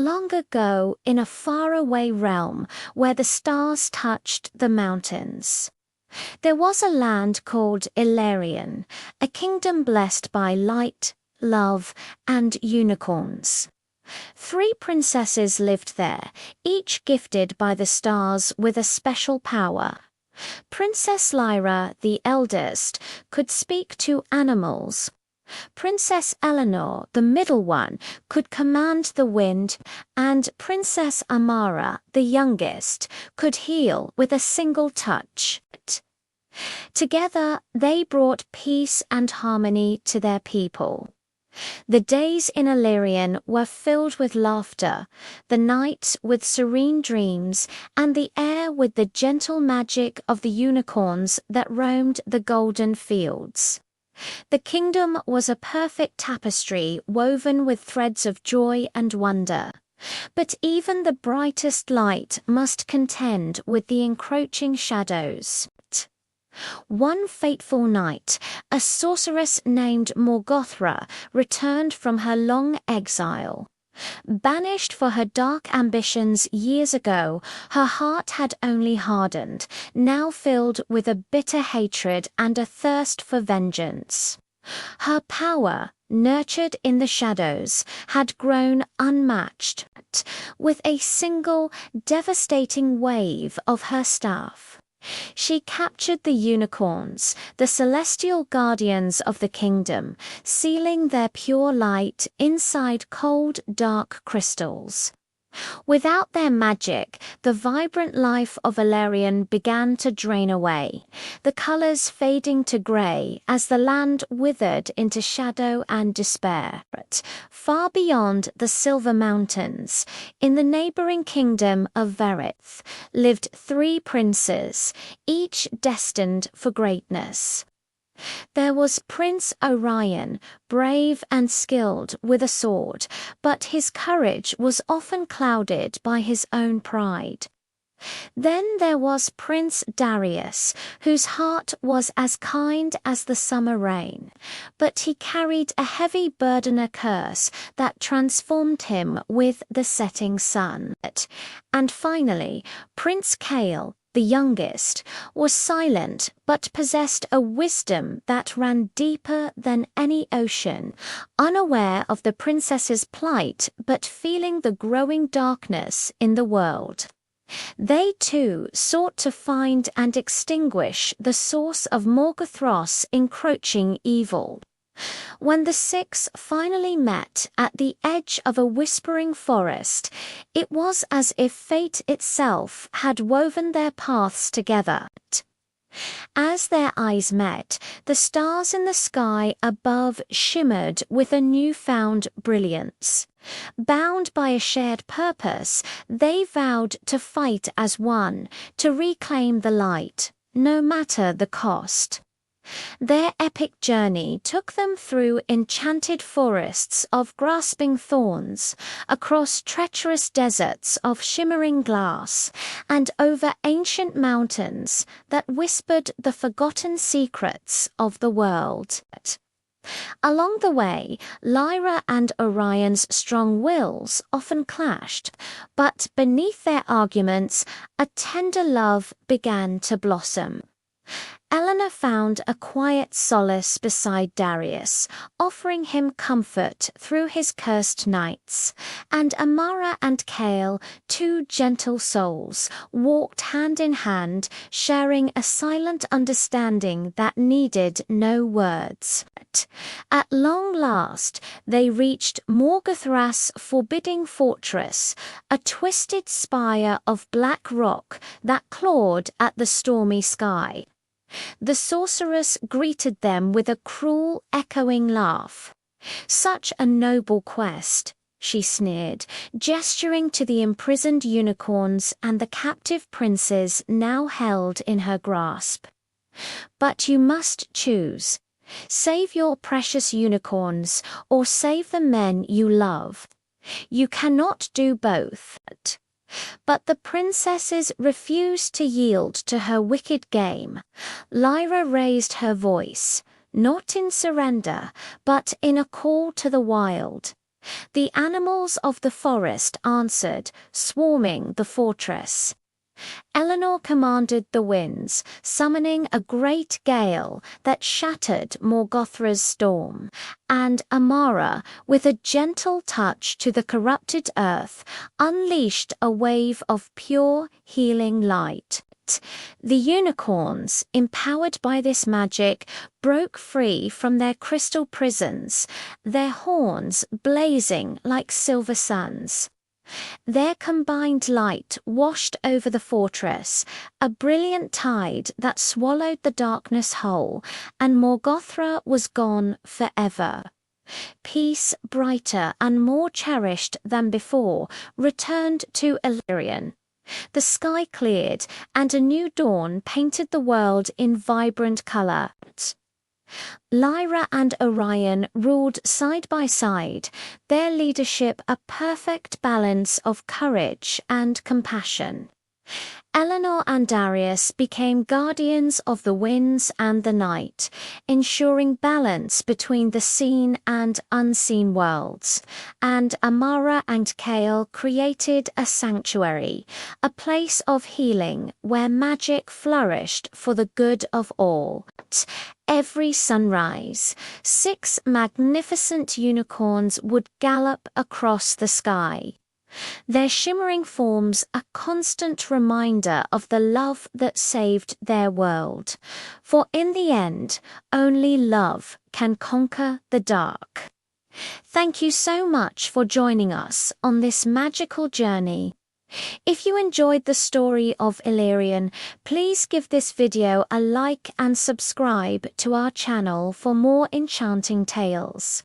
long ago in a faraway realm where the stars touched the mountains. There was a land called Elarion, a kingdom blessed by light, love, and unicorns. 3 princesses lived there, each gifted by the stars with a special power. Princess Lyra, the eldest, could speak to animals. Princess Eleanor, the middle one, could command the wind, and Princess Amara, the youngest, could heal with a single touch. Together, they brought peace and harmony to their people. The days in Elarion were filled with laughter, the nights with serene dreams, and the air with the gentle magic of the unicorns that roamed the golden fields. The kingdom was a perfect tapestry woven with threads of joy and wonder. But even the brightest light must contend with the encroaching shadows. One fateful night, a sorceress named Morgothra returned from her long exile. Banished for her dark ambitions years ago, her heart had only hardened, now filled with a bitter hatred and a thirst for vengeance. Her power, nurtured in the shadows, had grown unmatched with a single, devastating wave of her staff. She captured the unicorns, the celestial guardians of the kingdom, sealing their pure light inside cold, dark crystals. Without their magic, the vibrant life of Elarion began to drain away, the colors fading to gray as the land withered into shadow and despair. Far beyond the Silver Mountains, in the neighboring kingdom of Verith, lived 3 princes, each destined for greatness. There was Prince Elarion, brave and skilled with a sword, but his courage was often clouded by his own pride. Then there was Prince Darius, whose heart was as kind as the summer rain, but he carried a heavy burden, a curse that transformed him with the setting sun. And finally, Prince Cale, the youngest, was silent but possessed a wisdom that ran deeper than any ocean, unaware of the princess's plight but feeling the growing darkness in the world. They too sought to find and extinguish the source of Morgoth's encroaching evil. When the 6 finally met at the edge of a whispering forest, it was as if fate itself had woven their paths together. As their eyes met, the stars in the sky above shimmered with a newfound brilliance. Bound by a shared purpose, they vowed to fight as one, to reclaim the light, no matter the cost. Their epic journey took them through enchanted forests of grasping thorns, across treacherous deserts of shimmering glass, and over ancient mountains that whispered the forgotten secrets of the world. Along the way, Lyra and Orion's strong wills often clashed, but beneath their arguments, a tender love began to blossom. Eleanor found a quiet solace beside Darius, offering him comfort through his cursed nights, and Amara and Cale, 2 gentle souls, walked hand in hand, sharing a silent understanding that needed no words. At long last, they reached Morgoth's forbidding fortress, a twisted spire of black rock that clawed at the stormy sky. The sorceress greeted them with a cruel, echoing laugh. "Such a noble quest," she sneered, gesturing to the imprisoned unicorns and the captive princes now held in her grasp. "But you must choose. Save your precious unicorns, or save the men you love. You cannot do both." But the princesses refused to yield to her wicked game. Lyra raised her voice, not in surrender, but in a call to the wild. The animals of the forest answered, swarming the fortress. Eleanor commanded the winds, summoning a great gale that shattered Morgothra's storm, and Amara, with a gentle touch to the corrupted earth, unleashed a wave of pure, healing light. The unicorns, empowered by this magic, broke free from their crystal prisons, their horns blazing like silver suns. Their combined light washed over the fortress, a brilliant tide that swallowed the darkness whole, and Morgothra was gone forever. Peace, brighter and more cherished than before, returned to Elarion. The sky cleared, and a new dawn painted the world in vibrant color. Lyra and Orion ruled side by side, their leadership a perfect balance of courage and compassion. Eleanor and Darius became guardians of the winds and the night, ensuring balance between the seen and unseen worlds, and Amara and Kale created a sanctuary, a place of healing where magic flourished for the good of all. Every sunrise, 6 magnificent unicorns would gallop across the sky, their shimmering forms a constant reminder of the love that saved their world. For in the end, only love can conquer the dark. Thank you so much for joining us on this magical journey. If you enjoyed the story of Elarion, please give this video a like and subscribe to our channel for more enchanting tales.